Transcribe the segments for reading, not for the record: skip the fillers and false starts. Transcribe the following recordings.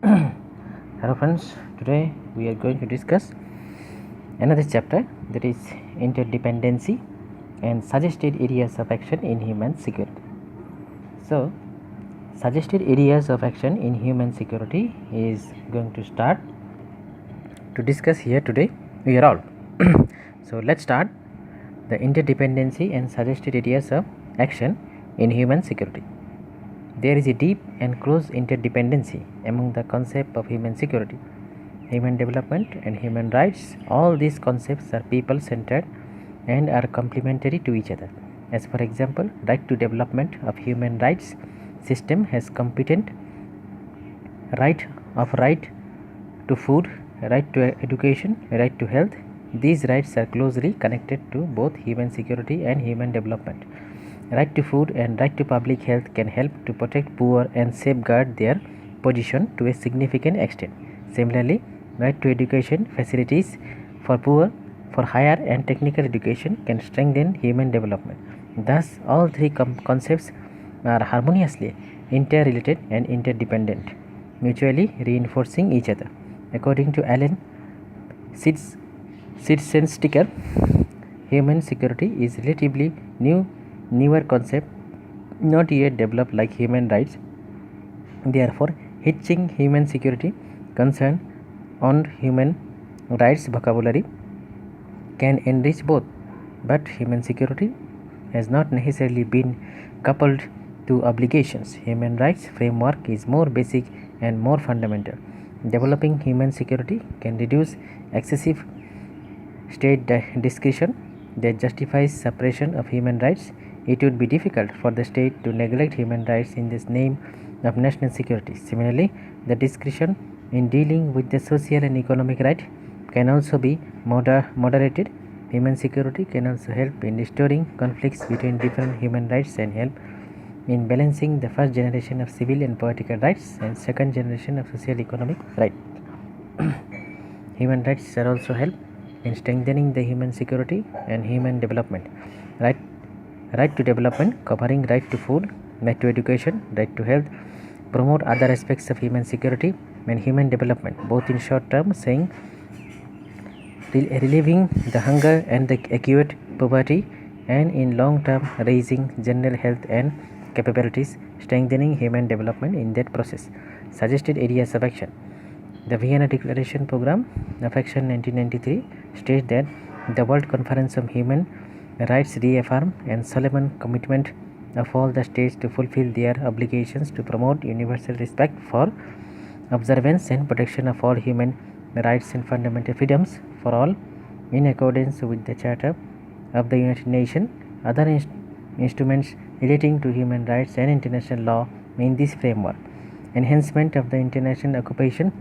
Hello friends, today we are going to discuss another chapter, that is interdependency and suggested areas of action in human security. So, suggested areas of action in human security is going to start to discuss here today. We are all. So let's start the interdependency and suggested areas of action in human security. There is a deep and close interdependency among the concept of human security, human development, and human rights. All these concepts are people centered and are complementary to each other. As for example, right to development of human rights system has competent right to food, right to education, right to health. These rights are closely connected to both human security and human development. Right to food and right to public health can help to protect poor and safeguard their position to a significant extent. Similarly, right to education facilities for poor, for higher and technical education can strengthen human development. Thus, all three concepts are harmoniously interrelated and interdependent, mutually reinforcing each other. According to Alan Sitzensticker, human security is relatively newer concept, not yet developed like human rights. Therefore, hitching human security concern on human rights vocabulary can enrich both, but human security has not necessarily been coupled to obligations. Human rights framework is more basic and more fundamental. Developing human security can reduce excessive state discretion that justifies suppression of human rights. It would be difficult for the state to neglect human rights in the name of national security. Similarly, the discretion in dealing with the social and economic right can also be moderated. Human security can also help in restoring conflicts between different human rights and help in balancing the first generation of civil and political rights and second generation of social economic rights. Human rights are also help in strengthening the human security and human development. Right to development, covering right to food, right to education, right to health, promote other aspects of human security and human development, both in short term, saying relieving the hunger and the acute poverty, and in long term, raising general health and capabilities, strengthening human development in that process. Suggested areas of action. The Vienna Declaration Program of Action 1993 states that the World Conference on Human Rights reaffirmed and solemn commitment of all the states to fulfill their obligations to promote universal respect for observance and protection of all human rights and fundamental freedoms for all, in accordance with the Charter of the United Nations. Other instruments relating to human rights and international law in this framework. Enhancement of the international occupation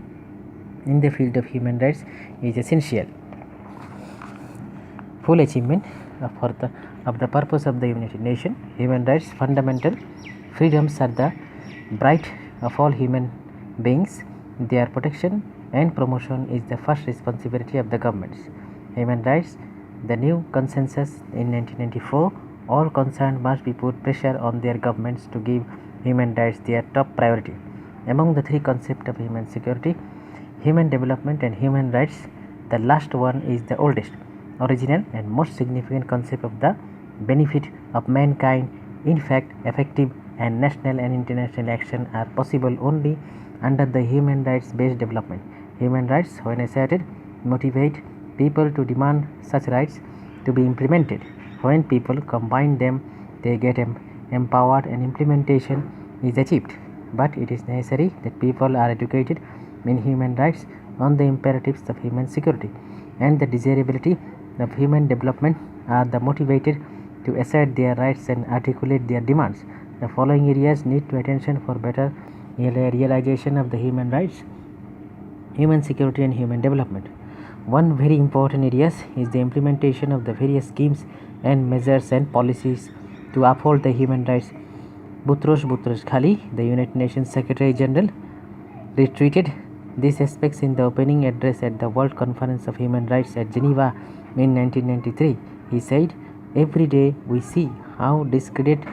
in the field of human rights is essential. Full achievement of the purpose of the United Nations. Human rights fundamental freedoms are the right of all human beings. Their protection and promotion is the first responsibility of the governments. Human rights, the new consensus in 1994, all concerned must be put pressure on their governments to give human rights their top priority. Among the three concepts of human security, human development and human rights, the last one is the oldest, original and most significant concept of the benefit of mankind. In fact, effective and national and international action are possible only under the human rights based development. Human rights, when asserted, motivate people to demand such rights to be implemented. When people combine them, they get empowered and implementation is achieved. But it is necessary that people are educated in human rights on the imperatives of human security and the desirability of human development are the motivated to assert their rights and articulate their demands. The following areas need to attention for better realization of the human rights, human security and human development. One very important area is the implementation of the various schemes and measures and policies to uphold the human rights. Boutros Ghali, the United Nations Secretary General, retreated these aspects in the opening address at the World Conference of Human Rights at Geneva in 1993. He said, "Every day we see how discredited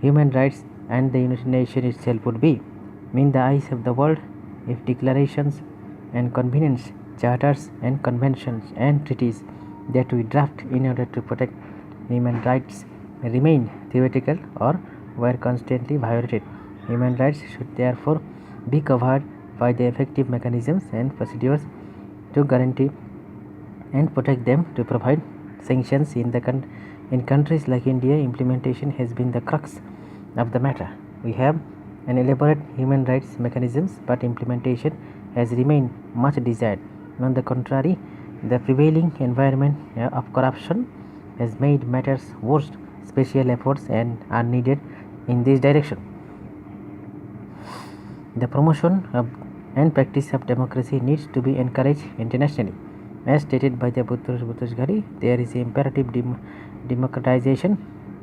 human rights and the United Nations itself would be. In the eyes of the world, if declarations and conventions, charters and conventions and treaties that we draft in order to protect human rights remain theoretical or were constantly violated. Human rights should therefore be covered by the effective mechanisms and procedures to guarantee and protect them. To provide sanctions in countries like India, implementation has been the crux of the matter. We have an elaborate human rights mechanisms, but implementation has remained much desired. On the contrary, the prevailing environment of corruption has made matters worse. Special efforts are needed in this direction. The promotion and practice of democracy needs to be encouraged internationally. As stated by the Boutros Ghali, there is imperative democratization.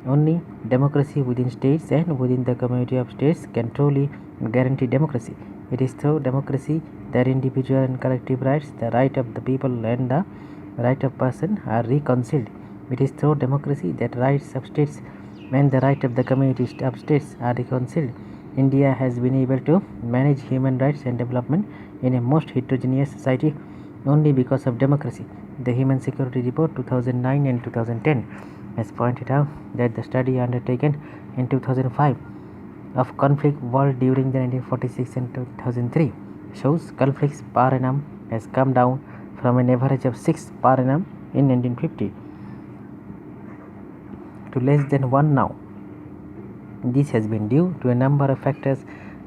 Only democracy within states and within the community of states can truly guarantee democracy. It is through democracy that individual and collective rights, the right of the people and the right of person are reconciled. It is through democracy that rights of states and the right of the community of states are reconciled. India has been able to manage human rights and development in a most heterogeneous society only because of democracy. The Human Security Report 2009 and 2010 has pointed out that the study undertaken in 2005 of conflict world during the 1946 and 2003 shows conflicts per annum has come down from an average of 6 per annum in 1950 to less than 1 now. This has been due to a number of factors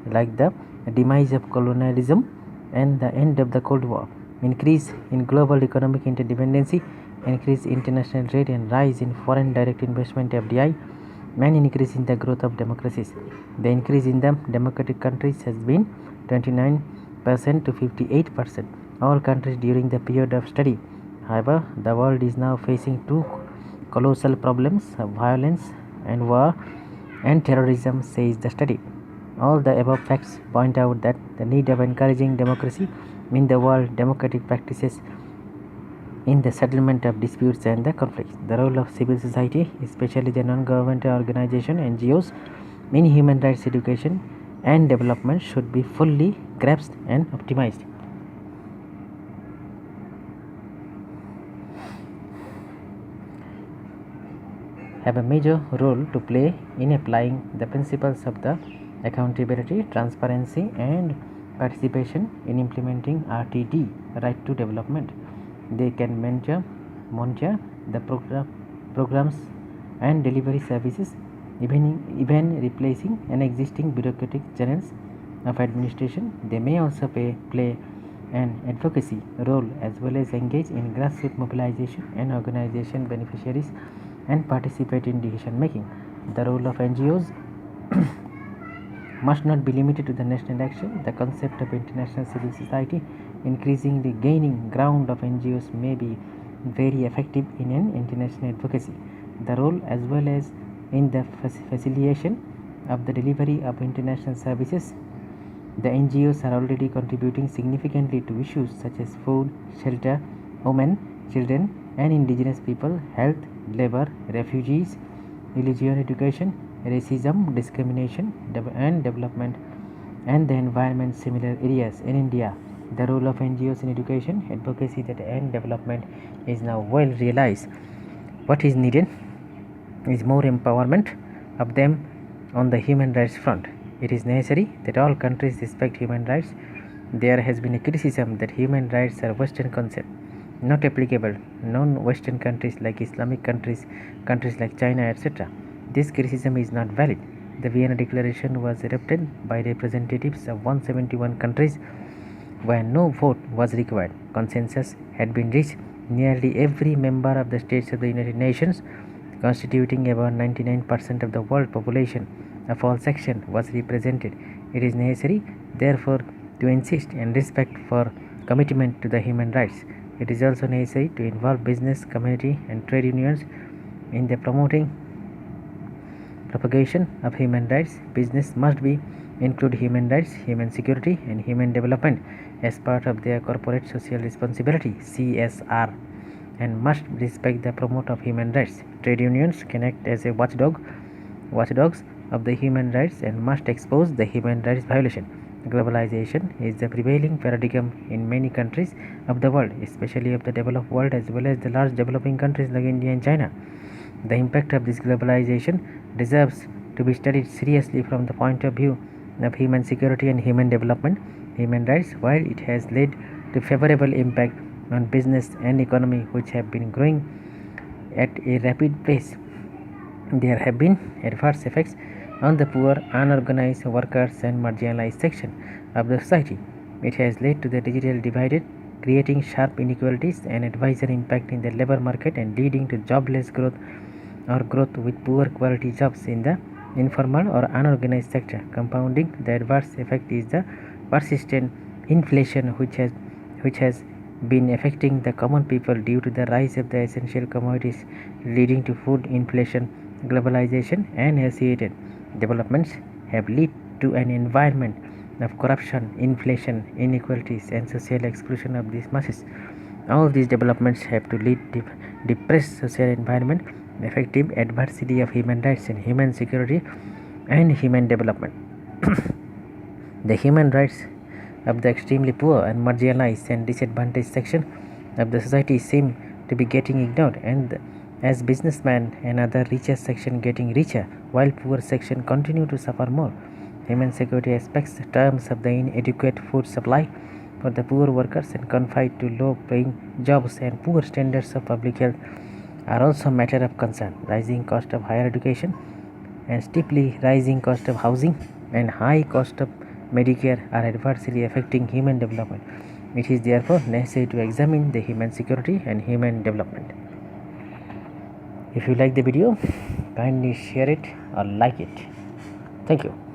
like the demise of colonialism and the end of the Cold War, increase in global economic interdependency, increase in international trade and rise in foreign direct investment FDI, and increase in the growth of democracies. The increase in the democratic countries has been 29% to 58%, all countries during the period of study. However, the world is now facing two colossal problems of violence and war and terrorism, says the study. All the above facts point out that the need of encouraging democracy in the world, democratic practices in the settlement of disputes and the conflicts. The role of civil society, especially the non-governmental organization (NGOs), in human rights education and development should be fully grasped and optimized. Have a major role to play in applying the principles of the accountability, transparency and participation in implementing RTD, right to development. They can monitor the programs and delivery services, even replacing an existing bureaucratic channels of administration. They may also play an advocacy role as well as engage in grassroots mobilization and organization beneficiaries and participate in decision making. The role of NGOs must not be limited to the national action. The concept of international civil society increasingly gaining ground of NGOs may be very effective in an international advocacy. The role as well as in the facilitation of the delivery of international services. The NGOs are already contributing significantly to issues such as food, shelter, women, children and indigenous people, health, labor, refugees, religion, education, racism, discrimination and development and the environment, similar areas. In India, the role of NGOs in education, advocacy and development is now well realized. What is needed is more empowerment of them on the human rights front. It is necessary that all countries respect human rights. There has been a criticism that human rights are a Western concept, not applicable non-Western countries like Islamic countries like China, etc. This criticism is not valid. The Vienna Declaration was adopted by representatives of 171 countries where no vote was required. Consensus had been reached. Nearly every member of the states of the United Nations, constituting about 99% of the world population of all sections, was represented. It is necessary, therefore, to insist and respect for commitment to the human rights. It is also necessary to involve business, community and trade unions in the propagation of human rights. Business must include human rights, human security and human development as part of their corporate social responsibility (CSR) and must respect the promote of human rights. Trade unions can act as a watchdogs of the human rights and must expose the human rights violation. Globalization is the prevailing paradigm in many countries of the world, especially of the developed world as well as the large developing countries like India and China. The impact of this globalization deserves to be studied seriously from the point of view of human security and human development. Human rights, while it has led to favorable impact on business and economy which have been growing at a rapid pace, there have been adverse effects on the poor, unorganized workers and marginalized section of the society. It has led to the digital divide, creating sharp inequalities and adverse impact in the labor market and leading to jobless growth or growth with poor quality jobs in the informal or unorganized sector. Compounding the adverse effect is the persistent inflation which has been affecting the common people due to the rise of the essential commodities, leading to food inflation. Globalization and associated developments have led to an environment of corruption, inflation, inequalities and social exclusion of these masses. All these developments have to lead to depressed social environment, effective adversity of human rights and human security and human development. The human rights of the extremely poor and marginalized and disadvantaged section of the society seem to be getting ignored, and as businessmen and other richer section getting richer while poor section continue to suffer more. Human security aspects terms of the inadequate food supply for the poor workers and confined to low paying jobs and poor standards of public health are also matter of concern. Rising cost of higher education and steeply rising cost of housing and high cost of Medicare are adversely affecting human development. It is therefore necessary to examine the human security and human development. If you like the video, kindly share it or like it. Thank you.